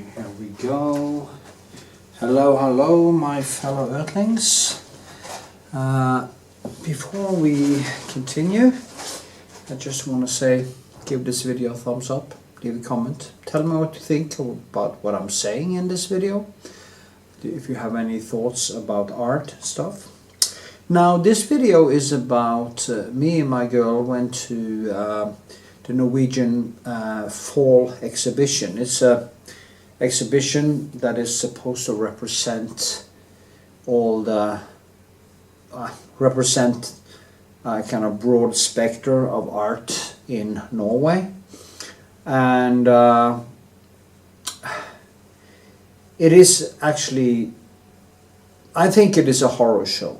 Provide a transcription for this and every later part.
Okay, here we go. Hello, hello, my fellow Earthlings. Before we continue, I just want to say, give this video a thumbs up, leave a comment, tell me what you think about what I'm saying in this video, if you have any thoughts about art stuff. Now, this video is about me and my girl went to the Norwegian fall exhibition. It's a exhibition that is supposed to represent all the kind of broad spectrum of art in Norway, and it is actually, I think it is a horror show,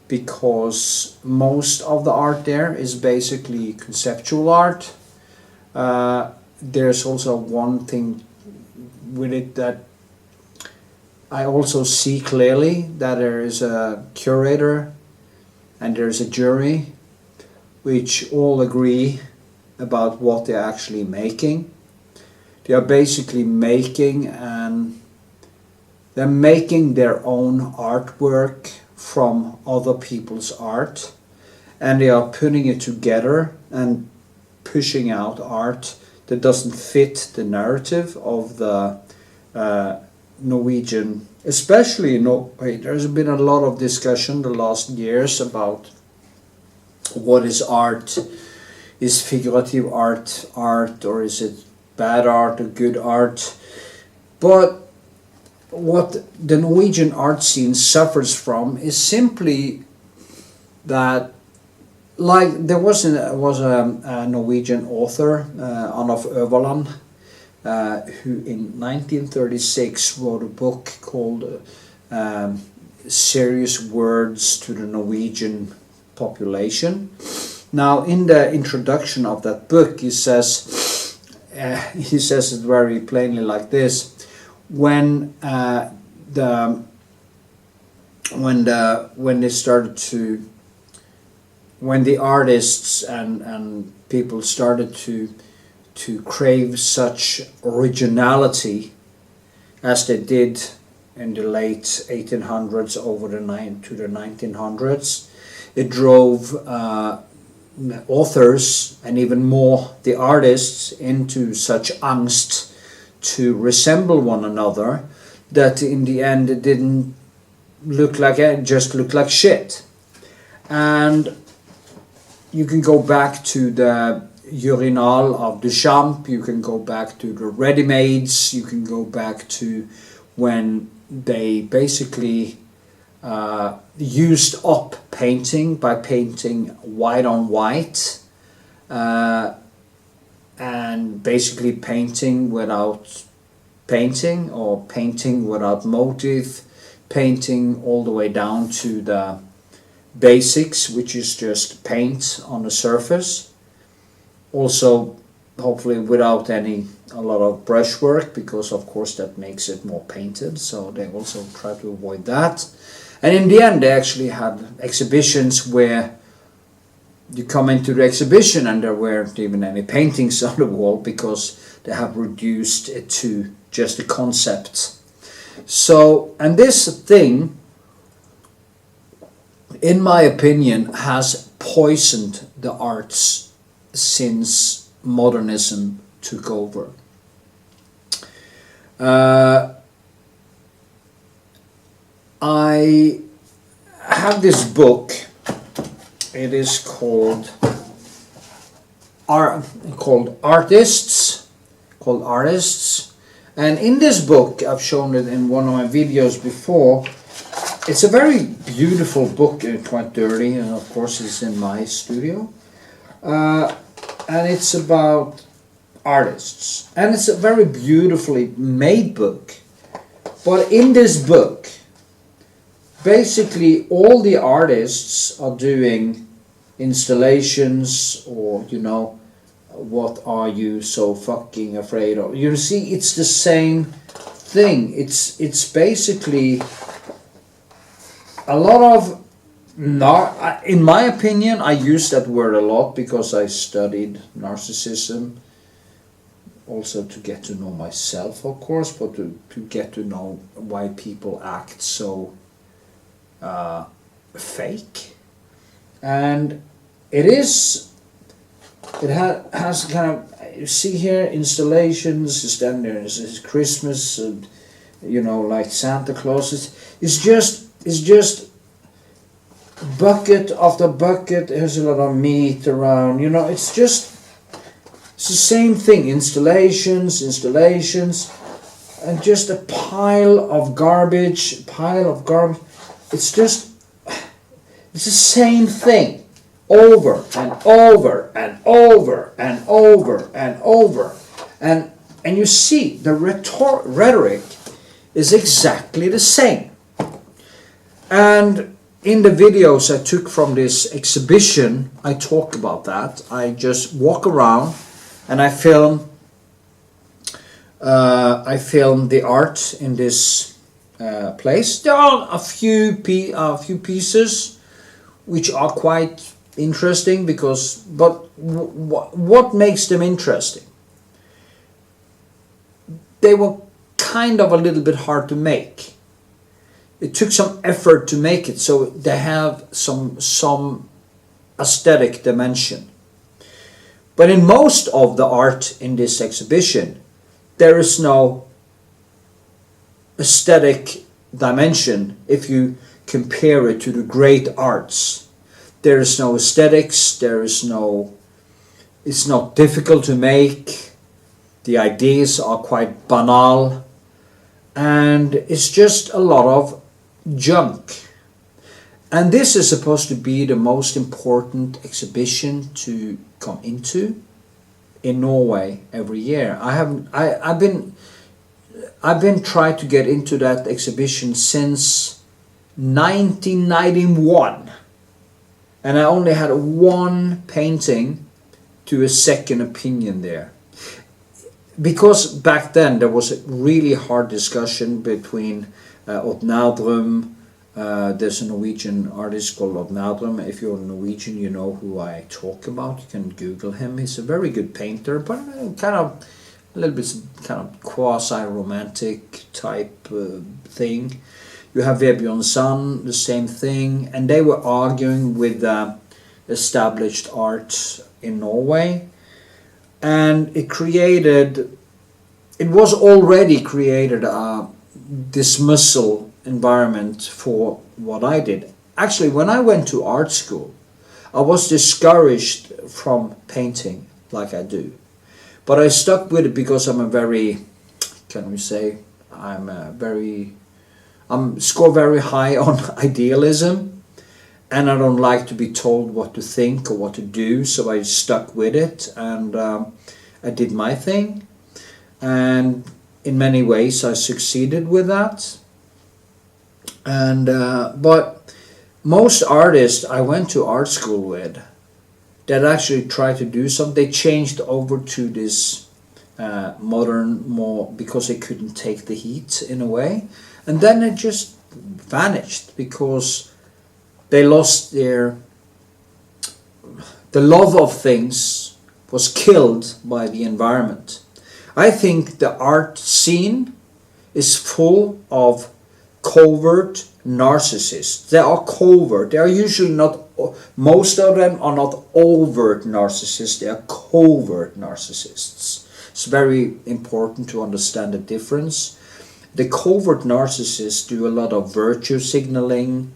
because most of the art there is basically conceptual art. There's also one thing with it that I also see clearly, that there is a curator and there's a jury which all agree about what they're actually making. They are basically making they're making their own artwork from other people's art, and they are putting it together and pushing out art that doesn't fit the narrative of the Norwegian, especially in Norway. There's been a lot of discussion the last years about what is art. Is figurative art art, or is it bad art or good art? But what the Norwegian art scene suffers from is simply that, like, there was a Norwegian author, Arnulf Øverland, who in 1936 wrote a book called Serious Words to the Norwegian Population. Now, in the introduction of that book, he says it very plainly like this: when the artists and people started to crave such originality as they did in the late 1800s over to the 1900s, it drove authors and even more the artists into such angst to resemble one another that in the end it didn't look like it, just looked like shit. And you can go back to the urinal of Duchamp, you can go back to the ready-mades, you can go back to when they basically used up painting by painting white on white, and basically painting without painting, or painting without motive, painting all the way down to the basics, which is just paint on the surface. Also, hopefully without a lot of brushwork, because of course that makes it more painted, so they also try to avoid that. And in the end they actually had exhibitions where you come into the exhibition and there weren't even any paintings on the wall, because they have reduced it to just a concept. So, and this thing, in my opinion, has poisoned the arts since modernism took over. I have this book. It is called Artists, and in this book, I've shown it in one of my videos before. It's a very beautiful book, quite dirty, and of course it's in my studio, and it's about artists, and it's a very beautifully made book. But in this book, basically all the artists are doing installations, or, you know, what are you so fucking afraid of? You see, it's the same thing. It's basically a lot of, in my opinion, I use that word a lot because I studied narcissism also to get to know myself, of course, but to get to know why people act so fake. And it has kind of, you see here, installations, then there's Christmas, you know, like Santa Claus. It's just bucket after bucket. There's a lot of meat around, you know, it's the same thing, installations, and just a pile of garbage. It's the same thing over and over and over and over and over. And you see the rhetoric is exactly the same. And in the videos I took from this exhibition, I talk about that. I just walk around and I film the art in this place. There are a few pieces which are quite interesting, but what makes them interesting? They were kind of a little bit hard to make. It took some effort to make it, so they have some aesthetic dimension. But in most of the art in this exhibition, there is no aesthetic dimension if you compare it to the great arts. There is no aesthetics, it's not difficult to make, the ideas are quite banal, and it's just a lot of junk. And this is supposed to be the most important exhibition to come into in Norway every year. I've been trying to get into that exhibition since 1991, and I only had one painting to a second opinion there, because back then there was a really hard discussion between Odd Nerdrum. There's a Norwegian artist called Odd Nerdrum. If you're Norwegian, you know who I talk about. You can Google him. He's a very good painter, but kind of a little bit kind of quasi-romantic type thing. You have Vebjørn Sand, the same thing, and they were arguing with established art in Norway, and it was already created a dismissal environment for what I did. Actually, when I went to art school, I was discouraged from painting like I do, but I stuck with it because I'm score very high on idealism, and I don't like to be told what to think or what to do, so I stuck with it, and I did my thing, and in many ways I succeeded with that. And but most artists I went to art school with that actually tried to do something, they changed over to this modern more because they couldn't take the heat in a way, and then it just vanished because they lost the love of things was killed by the environment. I think the art scene is full of covert narcissists. They are covert. They are usually not, most of them are not overt narcissists, they are covert narcissists. It's very important to understand the difference. The covert narcissists do a lot of virtue signaling.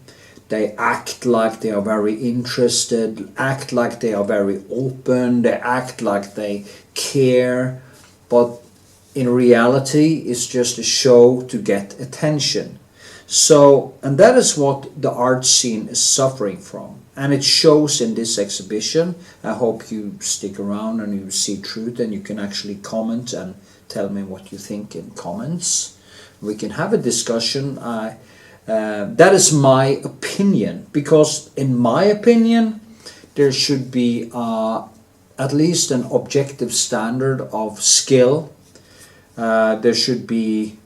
They act like they are very interested, act like they are very open, they act like they care, but in reality it's just a show to get attention. So, and that is what the art scene is suffering from, and it shows in this exhibition. I hope you stick around and you see truth, and you can actually comment and tell me what you think in comments. We can have a discussion. That is my opinion, because in my opinion there should be at least an objective standard of skill. There should be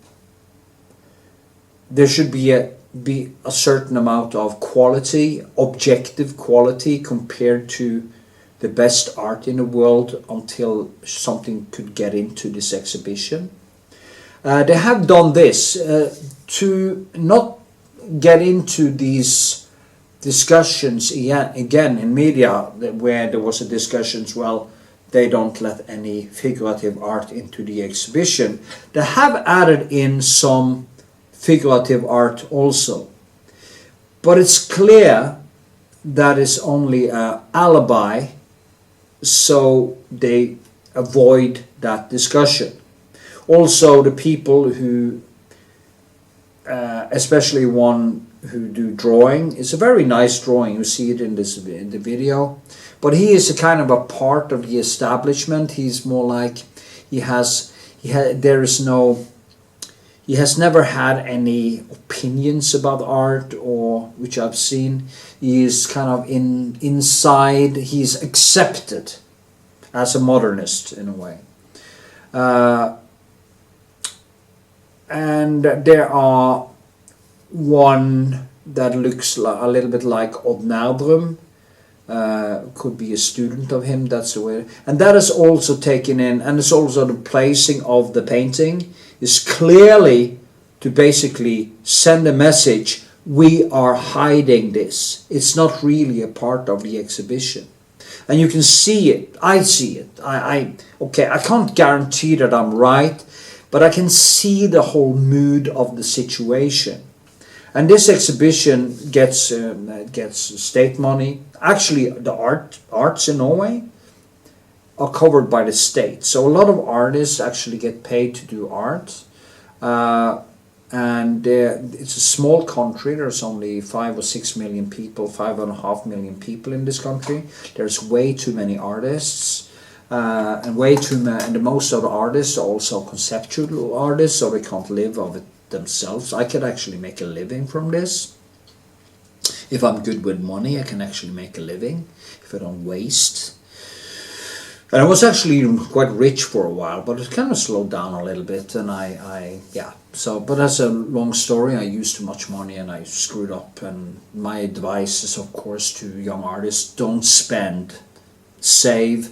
a certain amount of quality, objective quality, compared to the best art in the world until something could get into this exhibition. They have done this to not get into these discussions again in media where there was a discussions, well, they don't let any figurative art into the exhibition. They have added in some figurative art also, but it's clear that is only an alibi, so they avoid that discussion. Also, the people who, especially one who do drawing, it's a very nice drawing. You see it in the video, but he is a kind of a part of the establishment. He's more like he has never had any opinions about art, or which I've seen. He is kind of inside. He's accepted as a modernist in a way. And there are one that looks a little bit like Odd Nerdrum. Could be a student of him. That's the way. And that is also taken in, and it's also the placing of the painting is clearly to basically send a message: we are hiding this. It's not really a part of the exhibition. And you can see it. I see it. I can't guarantee that I'm right, but I can see the whole mood of the situation. And this exhibition gets state money. Actually, the arts in Norway are covered by the state. So a lot of artists actually get paid to do art. And it's a small country. There's only 5 or 6 million people, 5.5 million people in this country. There's way too many artists. And way too many, and most of the artists are also conceptual artists, so they can't live of it themselves. I could actually make a living from this. If I'm good with money, I can actually make a living if I don't waste. And I was actually quite rich for a while, but it kind of slowed down a little bit, and but that's a long story. I used too much money and I screwed up, and my advice is, of course, to young artists: don't spend, save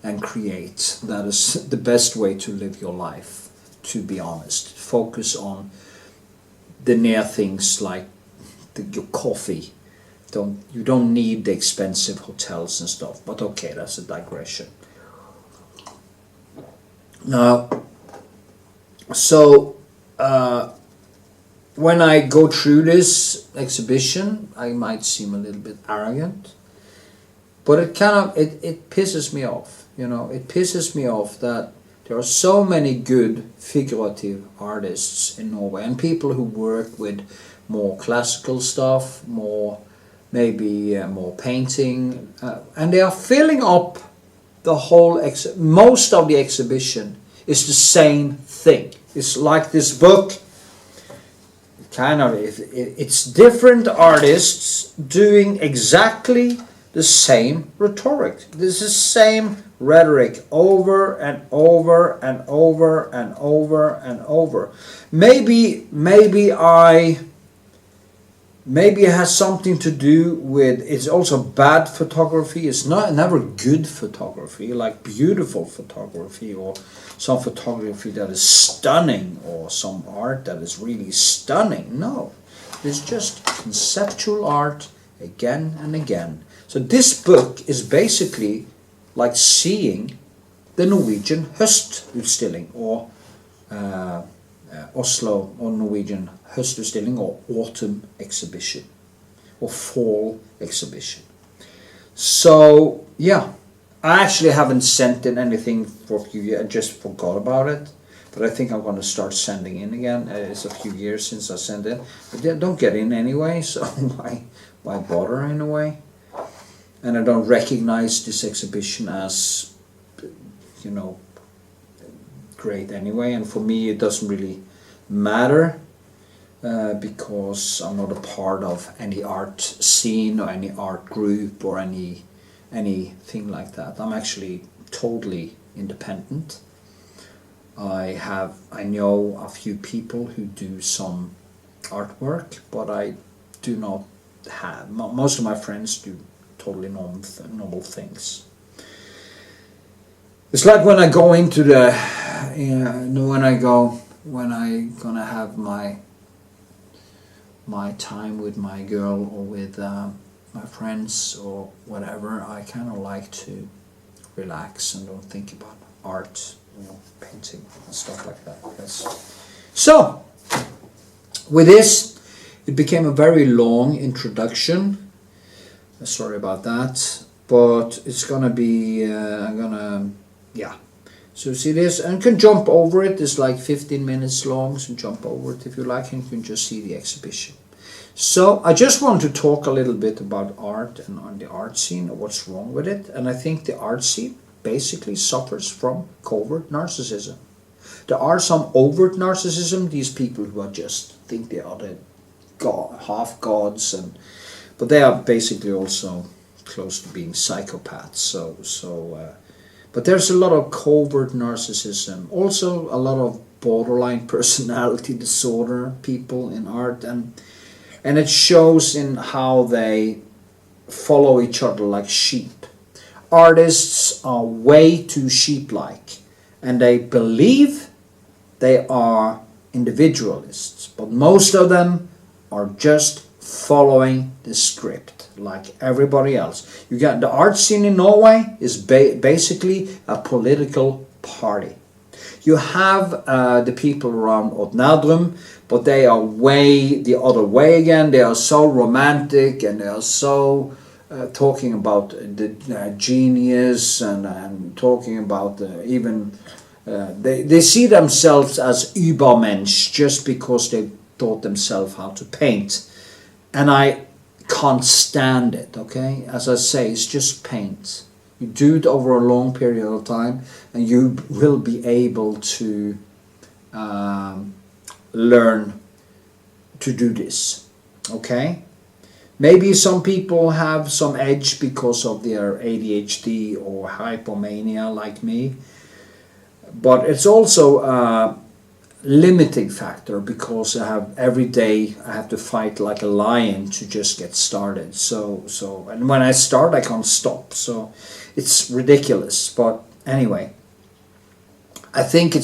and create. That is the best way to live your life, to be honest. Focus on the near things like your coffee. You don't need the expensive hotels and stuff, but okay, that's a digression. Now, so when I go through this exhibition, I might seem a little bit arrogant, but it pisses me off. It pisses me off that there are so many good figurative artists in Norway, and people who work with more classical stuff, more painting, and they are filling up the whole most of the exhibition is the same thing. It's like this book, it's different artists doing exactly the same rhetoric. This is the same rhetoric over and over and over and over and over. Maybe it has something to do with, it's also bad photography. It's never good photography, like beautiful photography, or some photography that is stunning, or some art that is really stunning. No, it's just conceptual art again and again. So this book is basically like seeing the Norwegian Høstutstilling, or Oslo, or Norwegian Høstutstilling, or autumn exhibition, or fall exhibition. So yeah, I actually haven't sent in anything for a few years. I just forgot about it, but I think I'm going to start sending in again. It's a few years since I sent in, but they don't get in anyway, so why bother in a way? And I don't recognize this exhibition as, great anyway. And for me, it doesn't really matter because I'm not a part of any art scene or any art group or anything like that. I'm actually totally independent. I know a few people who do some artwork, but I do not have. Most of my friends do totally normal things. It's like when I go into the, when I gonna have my time with my girl or with my friends or whatever, I kind of like to relax and don't think about art, painting and stuff like that. Yes. So, with this, it became a very long introduction. Sorry about that, but it's gonna be, yeah. So see this, and you can jump over it. It's like 15 minutes long, so jump over it if you like, and you can just see the exhibition. So I just want to talk a little bit about art and on the art scene, what's wrong with it. And I think the art scene basically suffers from covert narcissism. There are some overt narcissism, these people who are just think they are the half gods, but they are basically also close to being psychopaths. But there's a lot of covert narcissism, also a lot of borderline personality disorder people in art, and it shows in how they follow each other like sheep. Artists are way too sheep-like, and they believe they are individualists, but most of them are just following the script like everybody else. You got the art scene in Norway is basically a political party. You have the people around Otnadrum, but they are way the other way again. They are so romantic, and they are so talking about the genius and talking about even they see themselves as Übermensch just because they taught themselves how to paint. And I can't stand it, okay? As I say, it's just paint. You do it over a long period of time, and you will be able to learn to do this, okay? Maybe some people have some edge because of their ADHD or hypomania like me, but it's also a limiting factor because every day I have to fight like a lion to just get started. And when I start, I can't stop. So it's ridiculous. But anyway, I think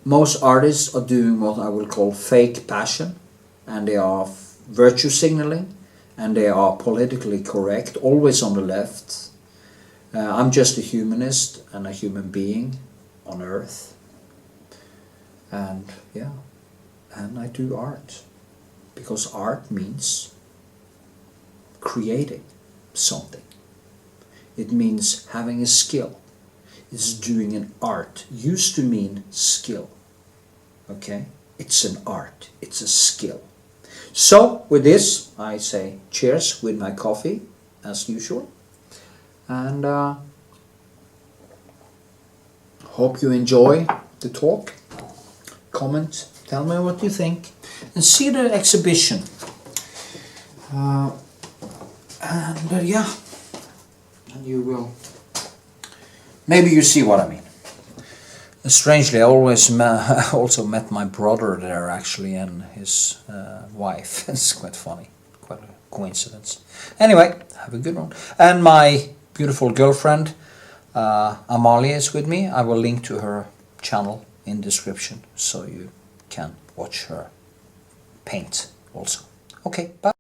most artists are doing what I will call fake passion, and they are virtue signaling, and they are politically correct, always on the left. I'm just a humanist and a human being on earth. And yeah, and I do art because art means creating something. It means having a skill. It's doing an art. Used to mean skill. Okay? It's an art. It's a skill. So with this, I say cheers with my coffee as usual. And hope you enjoy the talk. Comment, tell me what you think, and see the exhibition. Yeah, and you will. Maybe you see what I mean. And strangely, I also met my brother there actually, and his wife. It's quite funny, quite a coincidence. Anyway, have a good one. And my beautiful girlfriend Amalia is with me. I will link to her channel in description so you can watch her paint also. Okay, bye.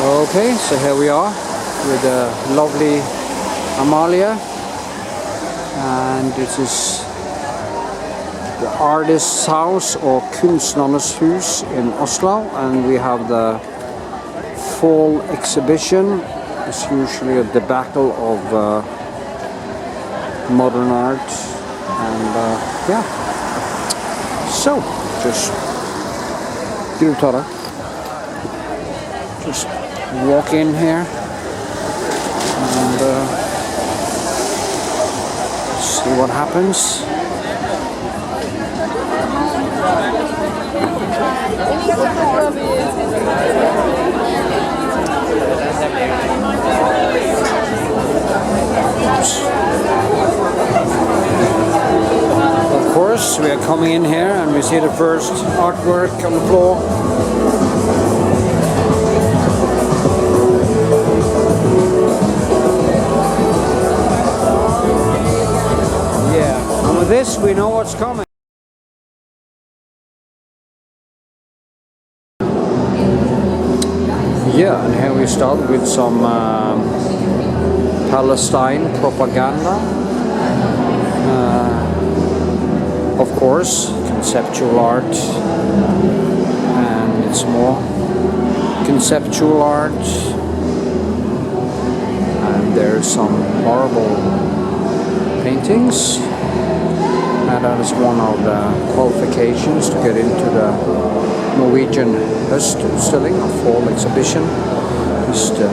Okay, so here we are with the lovely Amalia, and this is the artist's house or Kunstnernes hus in Oslo, and we have the fall exhibition. It's usually a debacle of modern art, and yeah, so just walk in here and see what happens. Of course, we are coming in here and we see the first artwork on the floor. this we know what's coming. Yeah, and here we start with some Palestine propaganda. Of course, conceptual art, and it's more conceptual art. And there's some horrible paintings, and that is one of the qualifications to get into the Norwegian Utstilling or fall exhibition, is the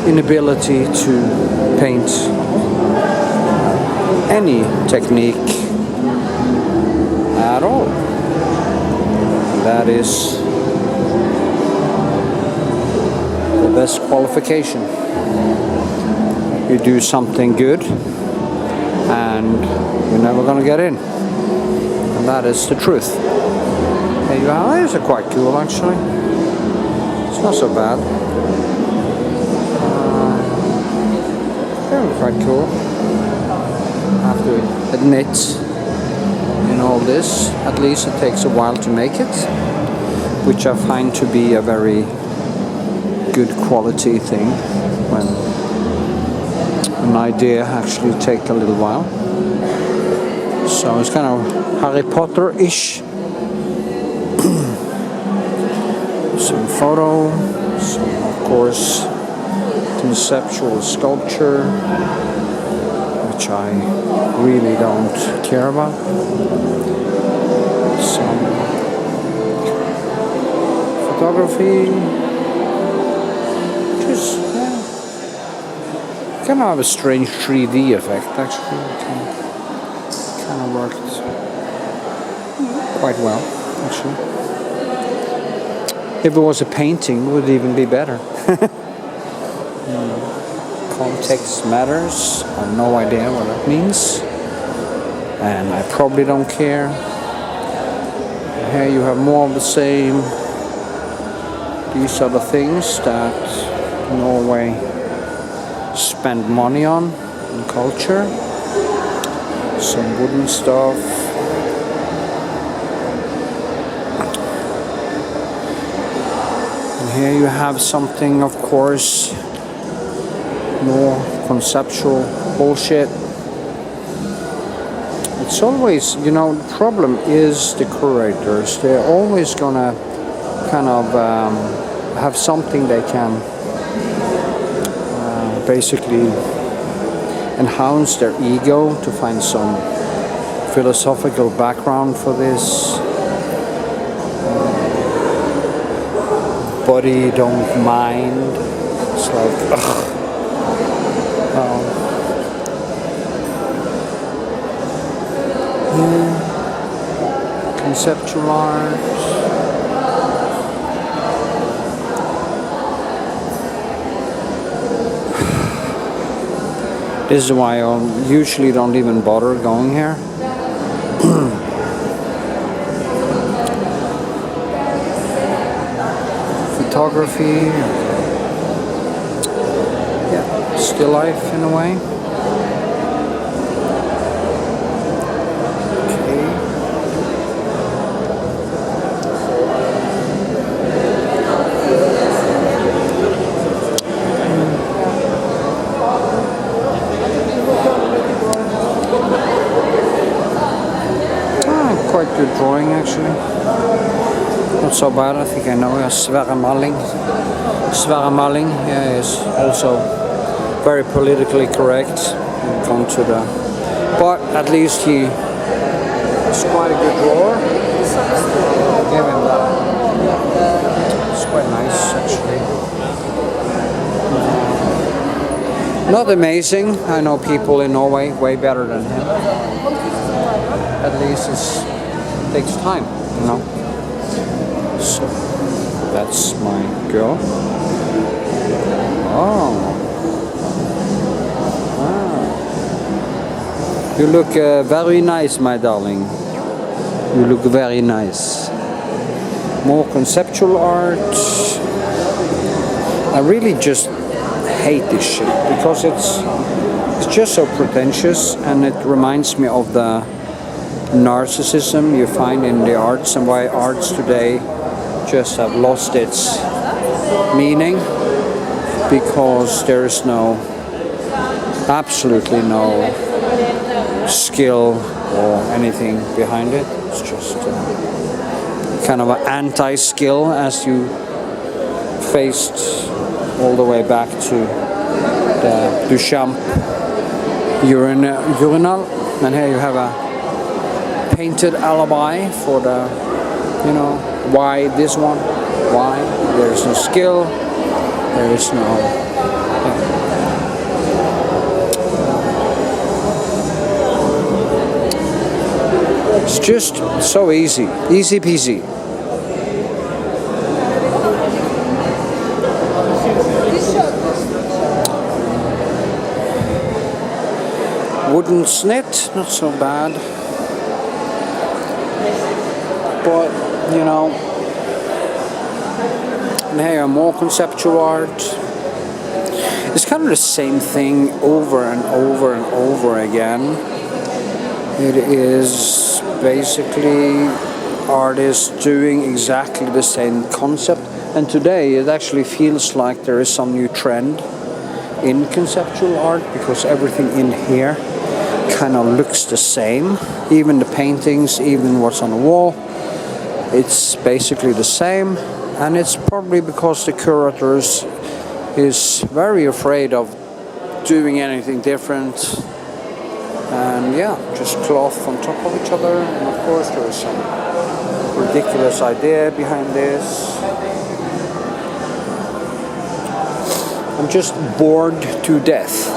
inability to paint any technique at all. That is the best qualification. You do something good and you're never gonna get in, and that is the truth. Hey, these are quite cool actually. It's not so bad. They're quite cool. I have to admit, in all this, at least it takes a while to make it, which I find to be a very good quality thing, when an idea actually takes a little while. So it's kind of Harry Potter-ish. Some photo, some of course conceptual sculpture, which I really don't care about. Some photography, just kind of have a strange 3D effect actually. It kind of worked quite well actually. If it was a painting, it would even be better. Context matters. I have no idea what that means, and I probably don't care. Here you have more of the same. These are the things that Norway spend money on in culture. Some wooden stuff. Here you have something, of course, more conceptual bullshit. It's always, you know, the problem is the curators. They're always gonna kind of have something they can basically enhance their ego to find some philosophical background for this. Body don't mind. It's like, ugh. Conceptual art. This is why I usually don't even bother going here. Photography, yeah, still life in a way. Okay. Quite good drawing actually. Not so bad, I think I know. Sverre Malling. Sverre Malling, yeah, is also very politically correct. Gone to the, but at least he is quite a good drawer. Give him that. It's quite nice actually. Not amazing. I know people in Norway way better than him. At least it takes time, you know. So that's my girl. Oh, wow. You look very nice, my darling. You look very nice. More conceptual art. I really just hate this shit because it's just so pretentious, and it reminds me of the narcissism you find in the arts, and why arts today just have lost its meaning, because there is absolutely no skill or anything behind it. It's just kind of an anti-skill, as you faced all the way back to the Duchamp urinal, and here you have a painted alibi for the, why this one, why there is no skill, there is no. It's just so easy peasy. Wooden snit, not so bad, but and here more conceptual art. It's kind of the same thing over and over and over again. It is basically artists doing exactly the same concept, and today it actually feels like there is some new trend in conceptual art, because everything in here kind of looks the same. Even the paintings, even what's on the wall, it's basically the same. And it's probably because the curators is very afraid of doing anything different, and just cloth on top of each other. And of course there is some ridiculous idea behind this. I'm just bored to death.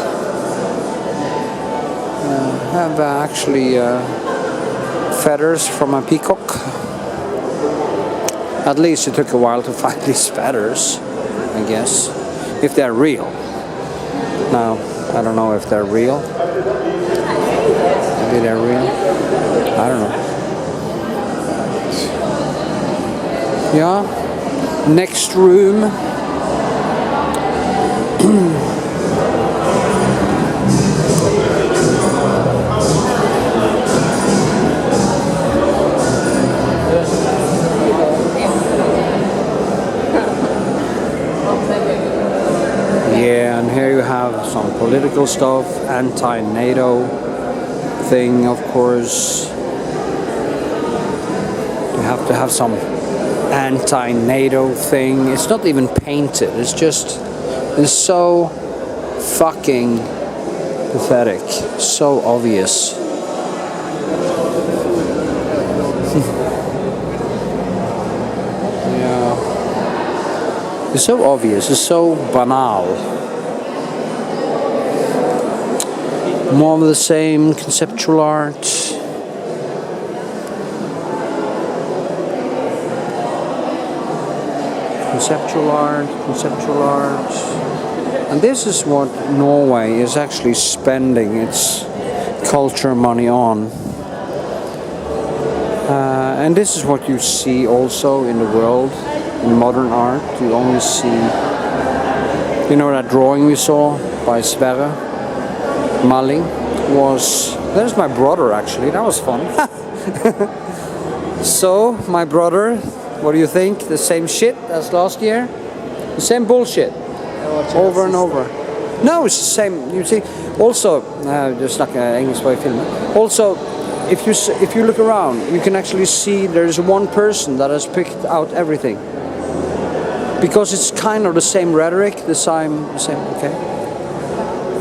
I have actually feathers from a peacock. At least it took a while to find these feathers, I guess, if they're real. Now, I don't know if they're real. Maybe they're real. I don't know. Yeah. Next room. Yeah, and here you have some political stuff, anti-NATO thing, of course. You have to have some anti-NATO thing. It's not even painted, it's so fucking pathetic, so obvious. Yeah. It's so obvious, it's so banal. More of the same conceptual art. Conceptual art. And this is what Norway is actually spending its culture money on. And this is what you see also in the world, in modern art. You only see, that drawing we saw by Sverre Malling there's my brother actually, that was fun. So, my brother, what do you think? The same shit as last year? The same bullshit. Over and over. No, it's the same. You see, also, just like English way film. Also, if you look around, you can actually see there is one person that has picked out everything. Because it's kind of the same rhetoric, the same. Okay.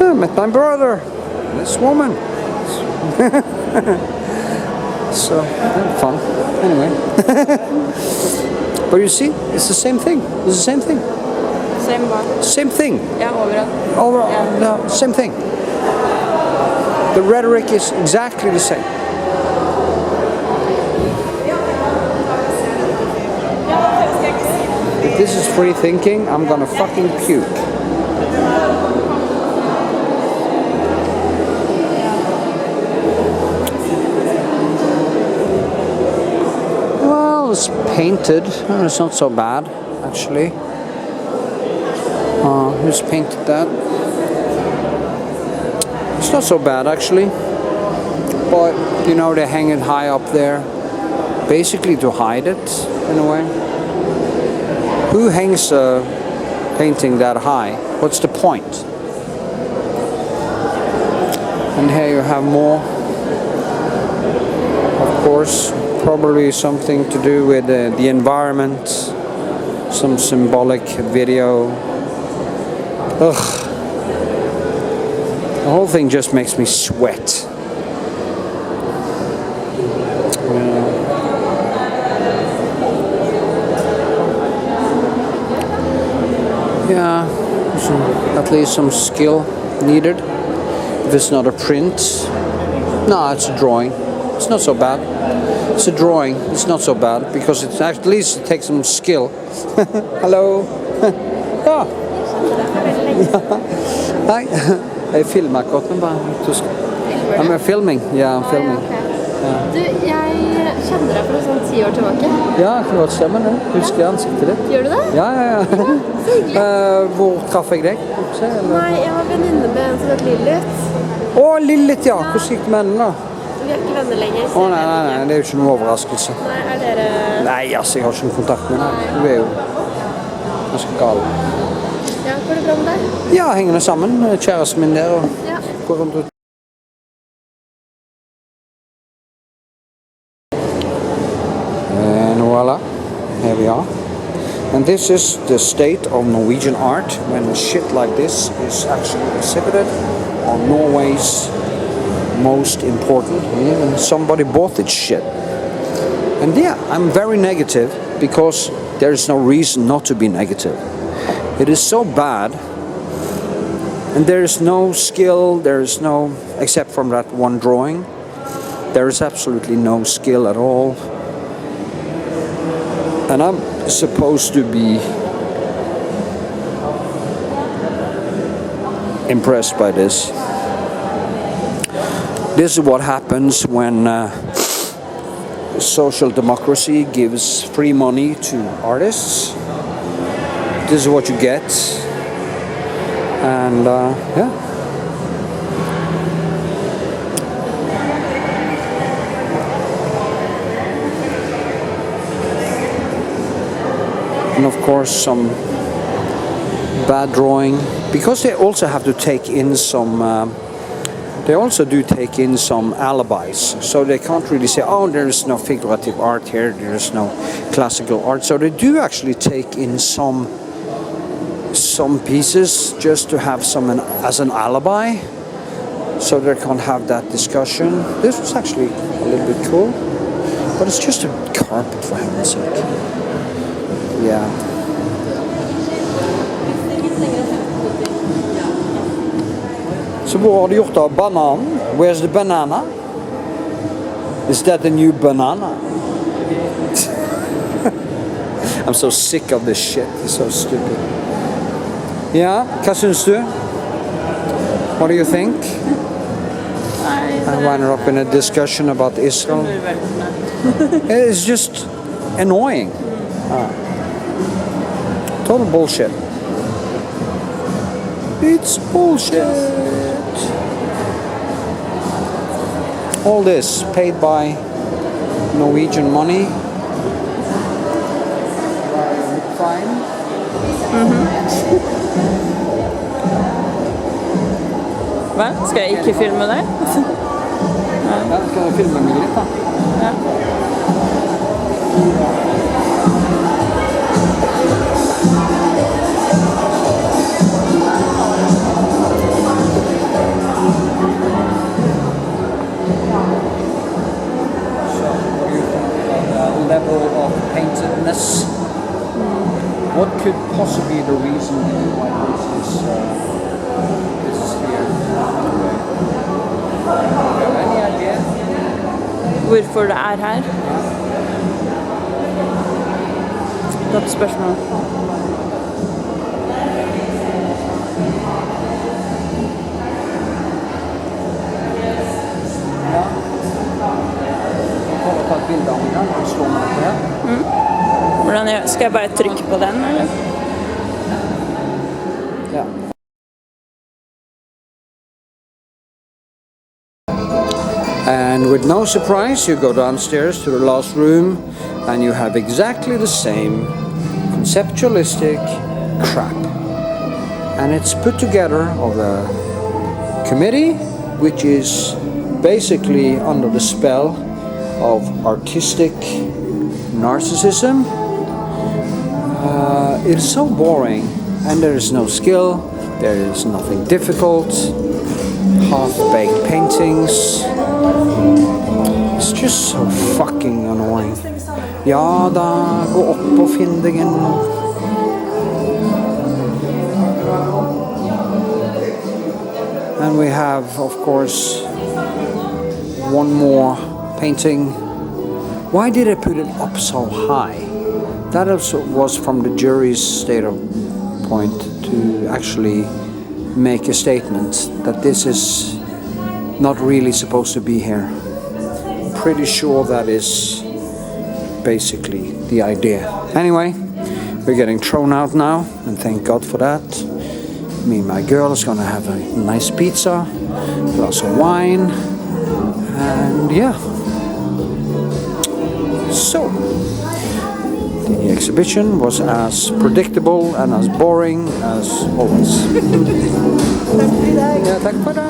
I met my brother, this woman. So, fun. Anyway. But you see, it's the same thing. It's the same thing. Same one. Same thing. Yeah, overall. Overall, no, same thing. The rhetoric is exactly the same. If this is free thinking, I'm gonna fucking puke. Well, it's painted. Oh, it's not so bad, actually. Who's painted that? It's not so bad, actually. But, you know, they hang it high up there, basically to hide it, in a way. Who hangs a painting that high? What's the point? And here you have more. Of course, probably something to do with the environment, some symbolic video. Ugh. The whole thing just makes me sweat. Yeah, at least some skill needed. If it's not a print, no, it's a drawing. It's not so bad. It's a drawing. It's not so bad because it's at least it takes some skill. Hello. Ja. Hi. Jeg filmer akkurat, men bare I'm filming. Yeah, I'm filming. Du, jeg kjenner deg fra sånn 10 år tilbake. Ja, det var stemmen det. Husker jeg ansiktet ditt. Gjør du det? Ja. Så hyggelig. Hvor traff jeg deg? Nei, jeg var venninne med en som het Lilith. Å, Lilith, ja. Hvordan gikk det med henne da? Vi er ikke venner lenger. Å, nei, det er jo ikke noen overraskelse. Nei, er dere... Nei, altså, jeg har ikke noen kontakt med henne. Du er jo ganske gal. Ja, går det bra med deg? Ja, hengende sammen. Kjæresten min der og går rundt ut. And voila, here we are. And this is the state of Norwegian art when shit like this is actually exhibited on Norway's most important. And somebody bought this shit. And yeah, I'm very negative because there is no reason not to be negative. It is so bad, and there is no skill, there is no, except from that one drawing, there is absolutely no skill at all. And I'm supposed to be impressed by this. This is what happens when social democracy gives free money to artists. This is what you get. And yeah. And of course some bad drawing, because they also have to take in some they also do take in some alibis, so they can't really say, oh, there is no figurative art here, there is no classical art. So they do actually take in some pieces just to have some as an alibi, so they can't have that discussion. This was actually a little bit cool, but it's just a carpet for heaven's sake. Yeah. So hvor har du gjort av bananen? Where's the banana? Is that the new banana? I'm so sick of this shit. It's so stupid. Yeah, hva syns du? What do you think? I wound up in a discussion about Israel. It's just annoying. Total bullshit. It's bullshit. All this paid by Norwegian money. Fine. Hva? Skal jeg ikke filme deg? Ja, skal jeg filme meg litt da? Ja. Level of paintedness. What could possibly be the reason why this is here? Do you have any idea? Hvorfor det er her? Godt spørsmål. Ja. Jeg ta et bilde av den og slå meg på her. Skal jeg bare trykke på den, eller? Ja. And And with no surprise, you go downstairs to the last room and you have exactly the same conceptualistic crap. And it's put together of a committee which is basically under the spell of artistic narcissism. It's so boring, and there is no skill, there is nothing difficult, half-baked paintings. It's just so fucking annoying. Ja da, gå opp og finn deg en. And we have, of course, one more painting. Why did I put it up so high? That also was from the jury's state of point to actually make a statement that this is not really supposed to be here. I'm pretty sure that is basically the idea. Anyway, we're getting thrown out now, and thank God for that. Me and my girl is gonna have a nice pizza, a glass of wine, and yeah. So, the exhibition was as predictable and as boring as always. Ja, tack för det.